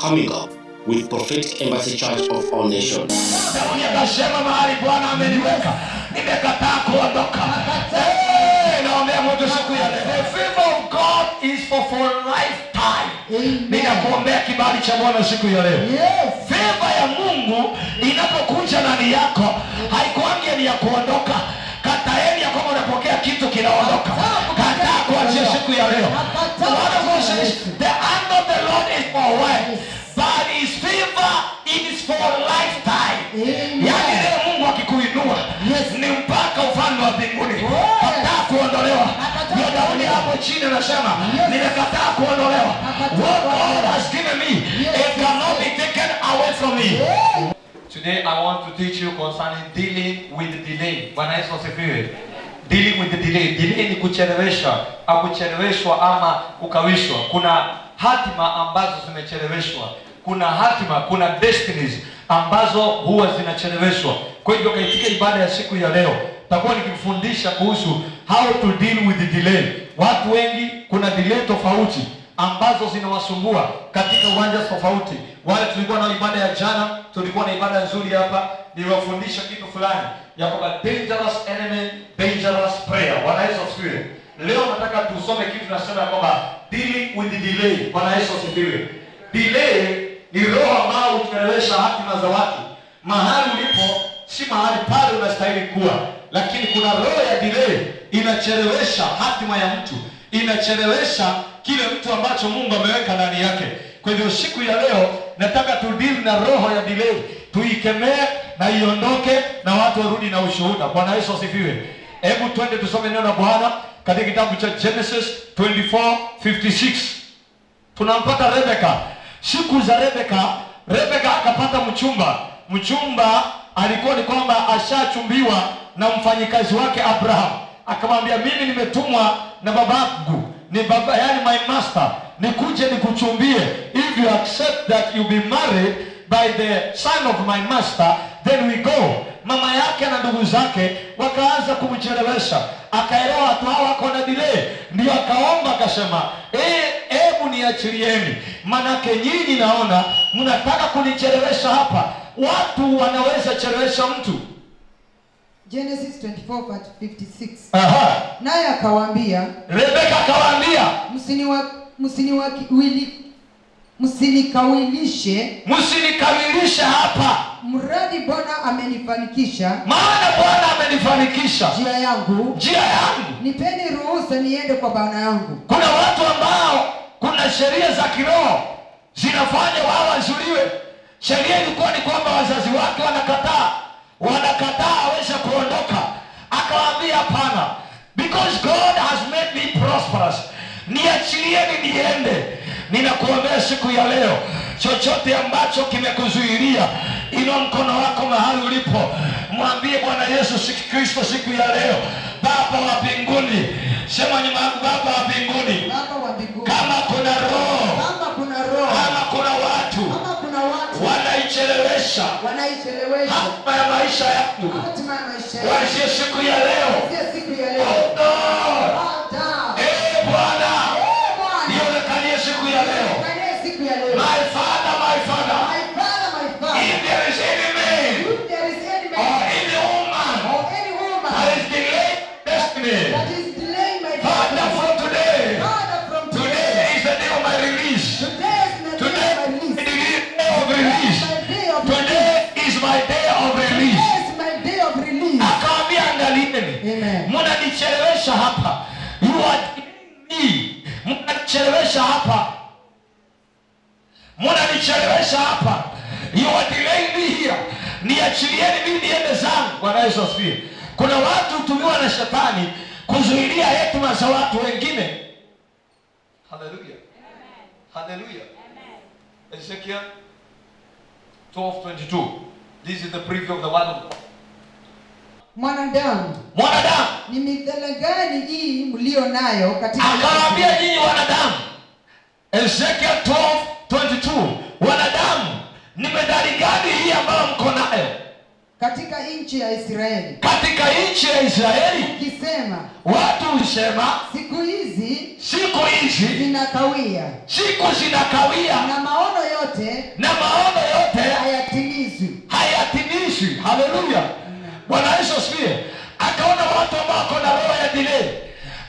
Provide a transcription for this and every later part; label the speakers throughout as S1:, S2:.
S1: coming up with Prophetic Embassy Church of All Nations.
S2: Daudi akasema mahali Bwana ameniweka, nimekataa kuondoka. Naomba Mungu siku ya leo. The favor of God is for lifetime. Ninakuombea kibali cha Bwana siku ya leo. Favor ya Mungu inapokuja ndani yako, haikuangi ni ya kuondoka. Kataeni ya kwamba unapokea kitu kinaondoka. Kataa kuanzia siku ya leo. The hand of the Lord is for what? But his favor is for lifetime. Yaani leo Mungu akikuinua ni mpaka ufalme wa mbinguni. Kataa kuondolewa. Ndio Daudi hapo chini anasema nimekataa kuondolewa. What God has given me, it cannot be taken away from me.
S3: Today I want to teach you concerning dealing with the delay. Bwana Yesu asifiwe. Dealing with the delay. Delay ni kuchelewesha, au kucheleweshwa ama kukawishwa. Kuna hatima ambazo zimecheleweshwa. Kuna hatima, kuna destinies ambazo huwa zinacheleweshwa. Kwa hivyo katika ibada ya siku ya leo takuwa nikifundisha kuhusu how to deal with the delay. Watu wengi kuna delay tofauti ambazo zinawasumbua katika uwanja tofauti. Wale tulikuwa na ibada ya jana, tulikuwa na ibada nzuri hapa, niliwafundisha kitu fulani ya kwamba dangerous enemy, dangerous prayer. Bwana Yesu asifiwe. Leo nataka tusome kitu tunasema kwamba dealing with the delay. Bwana Yesu asifiwe. Delay ni roho ambayo huchelewesha hatima za watu. Mahali ulipo si mahali pale unastahili kuwa, lakini kuna roho ya delay inachelewesha hatima ya mtu, inachelewesha kile mtu ambacho Mungu ameweka ndani yake. Kwa hivyo siku ya leo nataka tu deal na roho ya delay, tuikemee na iondoke na watu warudi na ushuhuda. Bwana Yesu asifiwe. Hebu twende tusome neno la Bwana katika kitabu cha Genesis 24:56. Tunampata Rebeka. Siku za Rebeka akapata mchumba. Mchumba alikuwa ni kwamba ashachumbiwa na mfanyikazi wake Abraham. Akamwambia mimi nimetumwa na babangu, ni baba, yani my master, nikuje nikuchumbie. If you accept that you be married by the son of my master, then we go. Mama yake na ndugu zake wakaanza kumchelewesha. Akaelewa watu hawa wako na delay. Ndio akaomba akasema, hebu niachilieni. Manake nyinyi naona mnataka kunichelewesha hapa. Watu wanaweza chelewesha mtu.
S4: Genesis 24:56.
S2: Naye
S4: akawaambia,
S2: Rebeka akawaambia, msinikawilishe hapa.
S4: Mradi Bwana amenifanikisha.
S2: Maana Bwana amenifanikisha
S4: njia yangu. Nipeni ruhusa niende kwa bwana yangu.
S2: Kuna watu ambao kuna sheria za kiroho zinafanya wao wazuliwe. Sheria ilikuwa ni kwamba wazazi wake wanakataa aweze kuondoka. Akawaambia hapana, because God has made me prosperous, niachilieni niende. Ninakuombea siku ya leo, chochote ambacho kimekuzuilia, inua mkono wako mahali ulipo, mwambie Bwana Yesu Kristo siku ya leo, Baba wa mbinguni, sema nyuma yangu, Baba wa mbinguni, kama kuna roho, kama kuna watu wanaichelewesha hatima ya maisha yangu, kuanzia siku ya leo, Bwana nionekanie siku ya leo. My Father, if there is any man or any woman that is delaying destiny, Father, from today is the day of my release. Today is the day of release. Today is my day of release. Akaambia angalieni, mnanichelewesha hapa. You are me. Mnanichelewesha hapa. You are delaying me here. Niachilieni mimi niende zangu. Bwana Yesu asifiwe. Kuna watu hutumiwa na shetani kuzuilia hekima za watu wengine. Hallelujah. Hallelujah. Ezekiel 12:22. This is the preview of the word of God.
S4: Mwanadamu, ni mithali gani hii mlio nayo katika?
S2: Akawaambia nyinyi wanadamu. Ezekiel 12:22. Wanadamu, ni methali gani hii ambayo mko nayo
S4: katika nchi ya Israeli?
S2: Ukisema,
S4: watu husema, siku
S2: siku hizi
S4: zinakawia
S2: siku zinakawia
S4: na maono yote
S2: hayatimizwi. Haleluya. Bwana Yesu asifiwe. Akaona watu ambao wako na roho ya delay,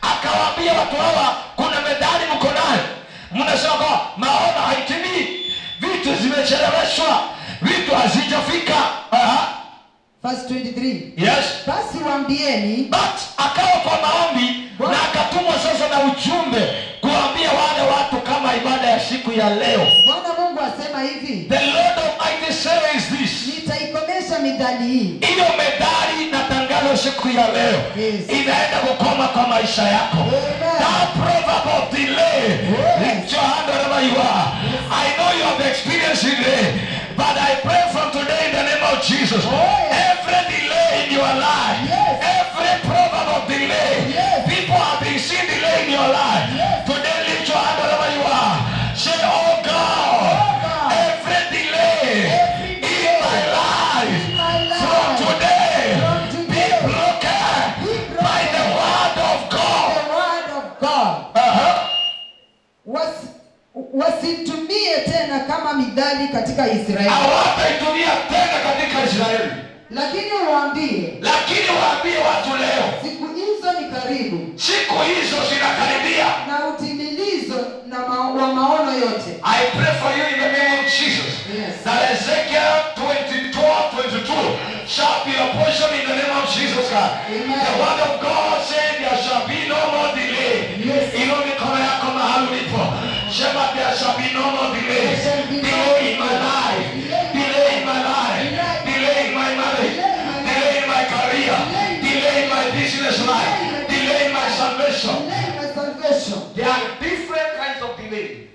S2: akawaambia watu hawa, kuna medali mko nayo, mnasema kwa maono haitimii, vitu zimecheleweshwa, vitu hazijafika.
S4: Verse 23.
S2: Yes.
S4: Basi waambieni.
S2: But akawa kwa maombi na akatumwa sasa na ujumbe kuambia wale watu kama ibada ya siku ya leo.
S4: Bwana Mungu asema hivi.
S2: The Lord Almighty says this.
S4: Nitaikomesha midali hii.
S2: Hiyo medali na tangazo siku ya leo.
S4: Yes.
S2: Inaenda kukoma kwa maisha yako.
S4: Amen.
S2: That proverb of delay. Lift your hand wherever you are. I know you have experienced delay, but I pray from today in the name of Jesus. Every delay in your life, every proverb of delay, people have been seeing delay in your life. Today lift your hand wherever you are. Say, oh God, every delay in my life, from today, be broken by the word of God.
S4: The word of God. Wasitumie tena kama midali katika Israeli.
S2: Hawataitumia tena katika Israeli.
S4: Lakini waambie watu leo, siku hizo ni karibu.
S2: Siku hizo zinakaribia.
S4: Na utimilizo wa maono yote.
S2: I pray for you in the name of Jesus.
S4: Yes.
S2: That Ezekiel 22 shall be a portion in the name of Jesus God.
S4: Amen.
S2: The word of God said there shall be no more delay.
S4: Yes.
S2: Ilo mikono yako mahali ulipo. Shema, there shall be no more delay. Delay in my life. Delay in my life. Delay in my marriage. Delay in my career. Delay in my business life. Delay in my salvation.
S3: There are different kinds of delay.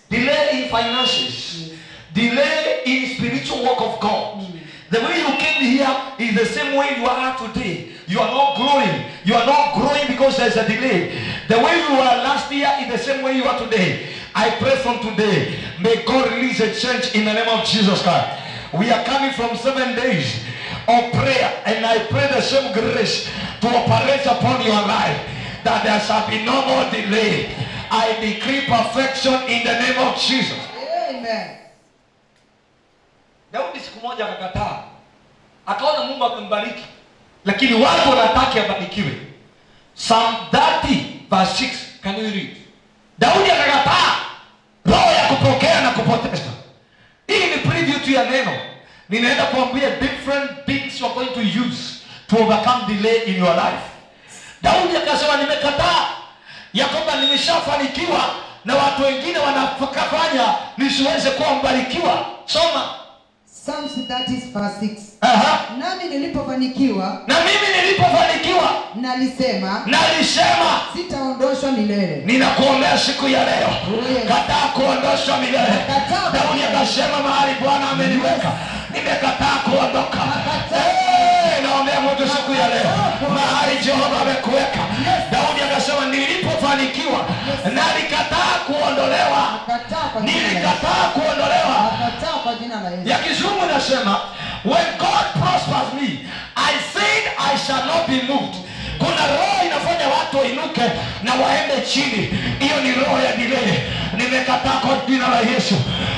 S3: Delay in finances. Delay in spiritual work of God. The way you came here is the same way you are today. You are not growing. You are not growing because there's a delay. The way you were last year is the same way you are today. I pray from today, may God release a change in the name of Jesus Christ. We are coming from 7 days of prayer, and I pray the same grace to operate upon your life, that there shall be no more delay. I decree perfection in the name of Jesus.
S4: Amen.
S3: Daudi siku moja akakataa, akaona Mungu amembariki, lakini watu wanataka abarikiwe. Psalm 30 verse 6, can you read? Daudi akakataa roho ya kupokea na kupoteza. Hii ni preview tu ya neno. Ninaenda kuambia different things you are going to use to overcome delay in your life. Daudi akasema, nimekataa ya kwamba nimeshafanikiwa na watu wengine wanafanya nisiweze kuwa mbarikiwa. Soma
S4: Psalms 30 verse 6.
S2: Na mimi
S4: nilipofanikiwa
S2: nalisema
S4: sitaondoshwa milele.
S2: Ninakuombea siku ya leo. Kataa kuondoshwa milele. Daudi akasema, mahali Bwana ameniweka nimekataa kuondoka. Naombea mtu siku ya leo, mahali Jehova amekuweka. Daudi akasema, nilipofanikiwa nalikataa kuondolewa. Nilikataa kuondolewa. Ya Kizungu nasema, when God prospers me, I said I shall not be moved. Kuna roho inafanya watu wainuke na waende chini. Hiyo ni roho ya delay. Nimekataa kwa jina la Yesu.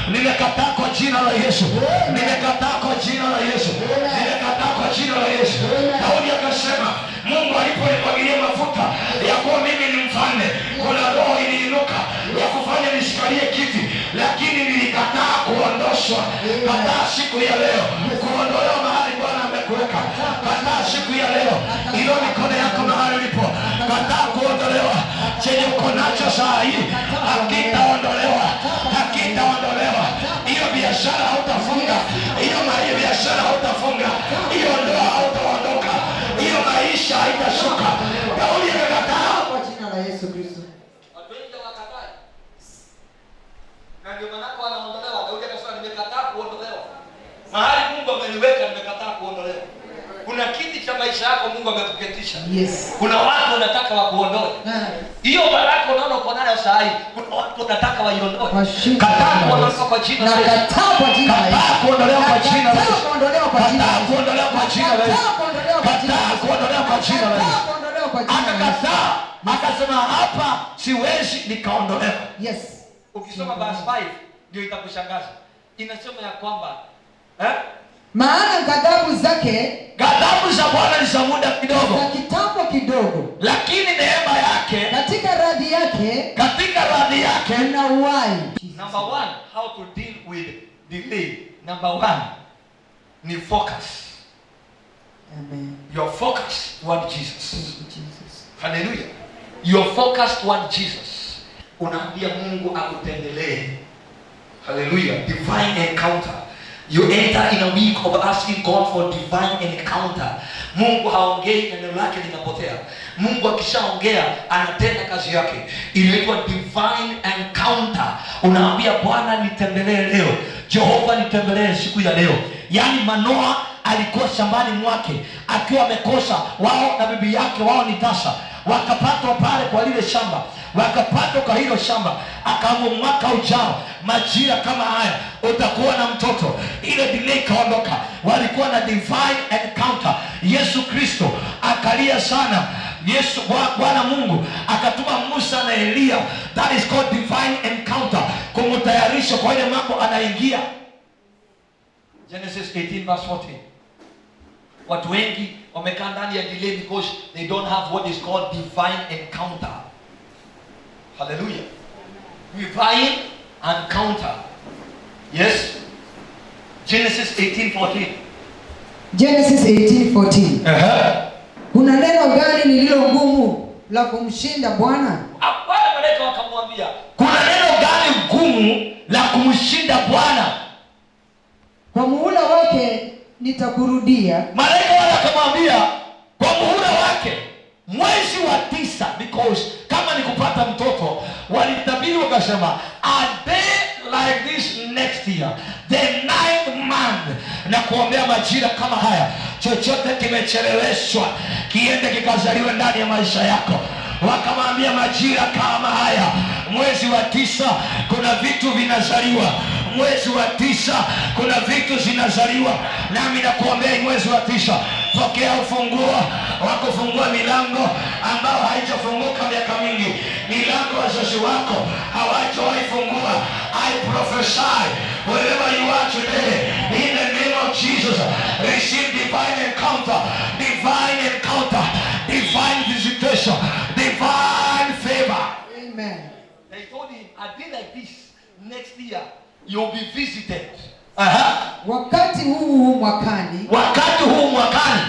S2: Nimekataa kwa jina la Yesu. Nimekataa kwa jina la Yesu. Nimekataa kwa jina la Yesu. Daudi akasema, Mungu aliponimwagilia mafuta ya kuwa mimi ni mfalme, kuna roho iliinuka ya kufanya nisikalie kiti, lakini nilikataa kuondoshwa. Kataa siku ya leo kuondolewa mahali Bwana amekuweka. Kataa siku ya leo. Ilo mikono yako mahali ulipo. Kataa kuondolewa. Chenye uko nacho saa hii hakitaondolewa. Hakitaondolewa. Hiyo biashara hautafunga. Hiyo biashara hautafunga. Hiyo ndoa hautaondoka. Hiyo maisha haitashuka. Daudi akakataa
S4: Kwa jina la Yesu Kristo.
S3: Watu wengi wakakataa. Na ndio maana wanaondolewa. Daudi akasema, nimekataa kuondolewa. Mahali Mungu ameniweka nimekataa kuondolewa. Kuna kiti cha maisha yako Mungu amekuketisha.
S4: Yes.
S3: Kuna watu wanataka wakuondoe. Hiyo baraka unaona uko nayo saa hii, kuna watu wanataka waiondoe. Kataa kuondolewa kwa jina la Yesu.
S4: Kataa kwa jina la Yesu.
S2: Kataa kuondolewa kwa jina la Yesu.
S4: Kataa kuondolewa kwa jina la
S2: Kataa
S4: Yesu.
S2: kuondolewa kwa jina la Yesu.
S4: Kataa kuondolewa kwa jina la Yesu.
S2: Kataa kuondolewa kwa jina la Yesu.
S4: Kataa kuondolewa kwa kwa jina la Yesu.
S2: Akakataa, akasema hapa siwezi nikaondolewa.
S4: Yes.
S3: Ukisoma verse 5 ndio itakushangaza. Inasema ya kwamba
S4: maana ghadhabu za
S2: Bwana ni za muda kidogo,
S4: za kitambo kidogo,
S2: lakini neema yake
S4: katika radhi yake na uhai.
S3: Number 1, how to deal with delay. Number 1 ni focus.
S4: Amen.
S3: Your focus toward Jesus.
S4: Thank you, Jesus.
S3: Hallelujah. Your focus toward Jesus. Unaambia Mungu akutendelee. Hallelujah. Divine encounter. You enter in a week of asking God for divine encounter. Mungu haongei, neno lake linapotea. Mungu akishaongea anatenda kazi yake. Inaitwa divine encounter. Unaambia Bwana nitembelee leo. Jehova nitembelee siku ya leo. Yaani Manoa alikuwa shambani mwake akiwa amekosa, wao na bibi yake, wao ni tasa, wakapatwa pale kwa lile shamba, wakapatwa kwa hilo shamba. Akaamua mwaka ujao majira kama haya utakuwa na mtoto. Ile delay kaondoka. Walikuwa na divine encounter. Yesu Kristo akalia sana. Bwana Mungu akatuma Musa na Elia. That is called divine encounter, kumtayarisha kwa ile mambo anaingia. Genesis 18 verse 14. Watu wengi wamekaa ndani ya delay because they don't have what is called divine encounter. Hallelujah. Divine encounter. Yes. Genesis 18:14.
S4: Genesis 18:14. Kuna neno gani lililo ngumu la kumshinda Bwana?
S3: Wale malaika wakamwambia,
S2: kuna neno gani ngumu la kumshinda Bwana?
S4: Kwa muhula wake nitakurudia.
S2: Malaika wale akamwambia kwa muhula wake mwezi wa 9, because kama ni kupata mtoto walitabiri wakasema a day like this next year, the 9th month, na kuombea majira kama haya. Chochote kimecheleweshwa kiende kikazaliwe ndani ya maisha yako. Wakamwambia majira kama haya, mwezi wa 9 kuna vitu vinazaliwa. Mwezi wa 9 kuna vitu zinazaliwa. Nami nakuombea mwezi wa 9 pokea ufunguo wa kufungua milango ambao haijafunguka miaka mingi. Milango wazazi wako hawajawahi fungua. I prophesy wherever you are today, in the name of Jesus, receive divine encounter, divine encounter, divine visitation, divine favor.
S4: Amen.
S3: They told him, a day like this next year you'll be visited.
S4: Wakati huu mwakani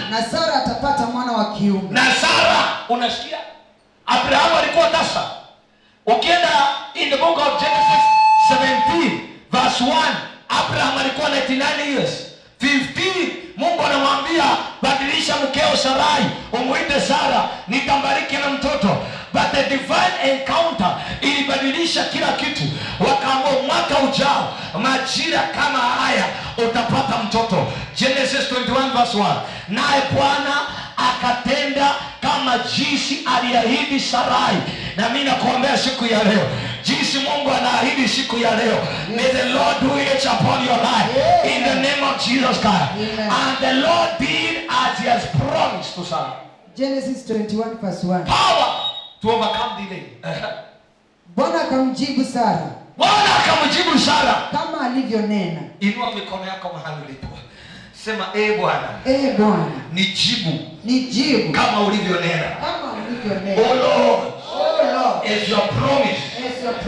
S2: na
S4: Sara atapata mwana wa kiume.
S2: Na Sara, unasikia? Abrahamu alikuwa tasa. Ukienda in the book of Genesis 17 verse 1, Abraham alikuwa 99 years. 15, Mungu anamwambia badilisha mkeo Sarai, umuite Sara, nitambariki na mtoto. But the divine encounter ilibadilisha kila kitu. Wakaamua mwaka ujao majira kama haya utapata mtoto. Genesis 21 verse 1. Naye Bwana akatenda kama jinsi aliahidi Sarai. Na mimi nakuombea siku ya leo, jinsi Mungu anaahidi siku ya leo, may the Lord do it upon your life in the name of Jesus Christ. And the Lord did as he has promised to Sarah.
S4: Genesis 21 verse 1.
S3: Power to overcome delay.
S4: Bwana akamjibu Sara kama alivyonena.
S3: Inua mikono yako mahali ulipo. Sema Bwana, nijibu kama ulivyonena.
S2: Oh Lord, as your promise,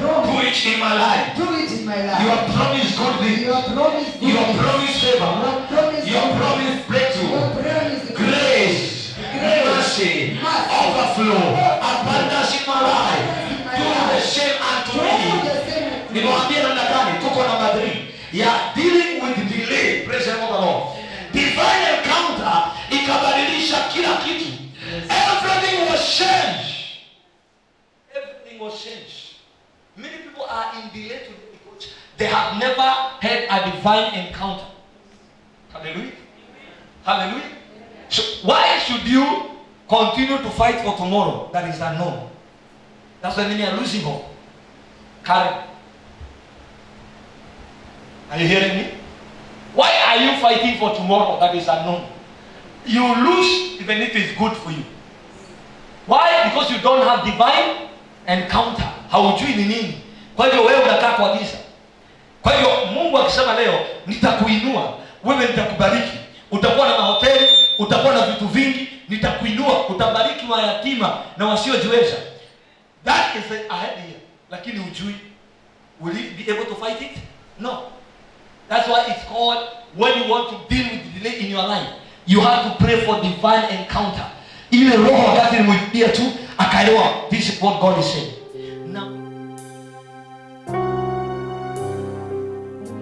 S2: do it in my life. Your promise God be. Your promise favor. Your promise breakthrough. Grace, mercy, overflow, abundance in my life. Do the same unto me. Nimewambia namna gani? Tuko na madri ya dealing with delay. Praise the Lord. Divine encounter ikabadilisha kila kitu. Everything was changed.
S3: Everything was changed. Many people are in delay today because they have never had a divine encounter. Hallelujah. Hallelujah. So why should you continue to fight for tomorrow that is unknown? That's why many are losing hope. Karen, are you hearing me? Why are you fighting for tomorrow that is unknown? You lose even if it's good for you. Why? Because you don't have divine encounter. Haujui ni nini. Kwa hivyo wewe unakaa kwa giza. Kwa hivyo Mungu akisema leo nitakuinua, wewe nitakubariki. Utakuwa na mahoteli, utakuwa na vitu vingi, nitakuinua, utabariki mayatima na wasiojiweza. That is the idea. Lakini ujui, will you be able to fight it? No. That's why it's called, when you want to deal with the delay in your life, you have to pray for divine encounter. Ile roho wakati nimwambia tu akaelewa, this is what God is saying.